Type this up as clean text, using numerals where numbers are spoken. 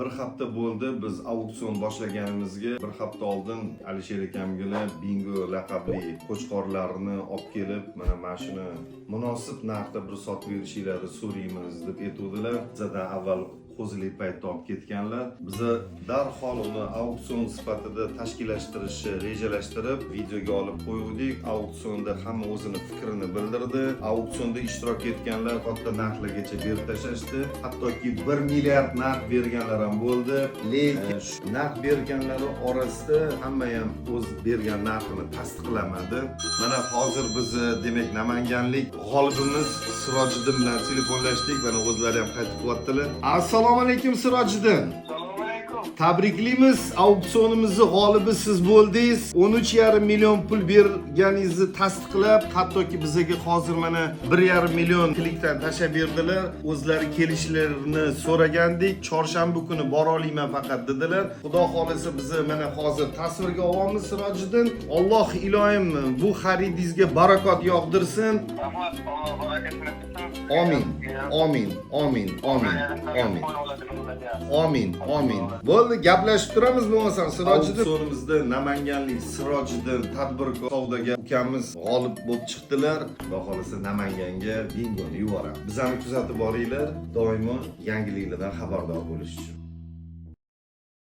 Bir hafta bo'ldi biz auksion boshlaganimizga. Bir hafta oldin Alisher akamga Bingo laqabli qo'chqorlarni olib kelib, mana shuni munosib narxda bir sotib berishingizni so'raymiz deb aytuvdilar. Bizdan avval qo'zilik paytda olib ketganlar. Biz darhol uni auksion sifatida tashkillashtirishni rejalashtirib, videoga olib qo'ydik. Auksionda hamma o'zini fikrini bildirdi. Auksionda ishtirok etganlar katta narxlargacha berib tashlashdi. Hattoki 1 milliard narx berganlar ham bo'ldi. Lekin narx berganlar orasida hamma ham o'z bergan narxini tasdiqlamadi. Mana hozir biz demak Namanganlik g'olibimiz Sirojiddin bilan telefonlashdik. Mana o'zlari ham qaytib qilyaptilar. Assalomu alaykum Sirojiddin. Assalomu alaykum. Tabriklaymiz. Auksionimizning g'olibi siz bo'ldingiz. 13,5 million pul berganingizni tasdiqlab, hattoki bizga hozir mana 1,5 million klikdan tashlab berdilar. O'zlari kelishlarini so'ragandik. Chorshanba kuni bora olaman faqat dedilar. Xudo xolisa biz mana hozir tasvirga olamiz Sirojiddin. Alloh ilohim bu xaridingizga barakot yog'dirsin. Rahmat, Alloh barakatini bersin. Amin. Amin. Amin. Amin. Amin. Amin. Amin. Bo'ldi, gaplashib turamiz bo'lmasa Sirojiddin. Auksionimizda Namanganlik Sirojiddin tadbirkor savdoga ukamiz g'olib bo'lib chiqdilar. Xudo xolisa Namanganga Bingoni yuboramiz. Bizani kuzatib boringlar, doimo yangiliklardan xabardor bo'lish uchun.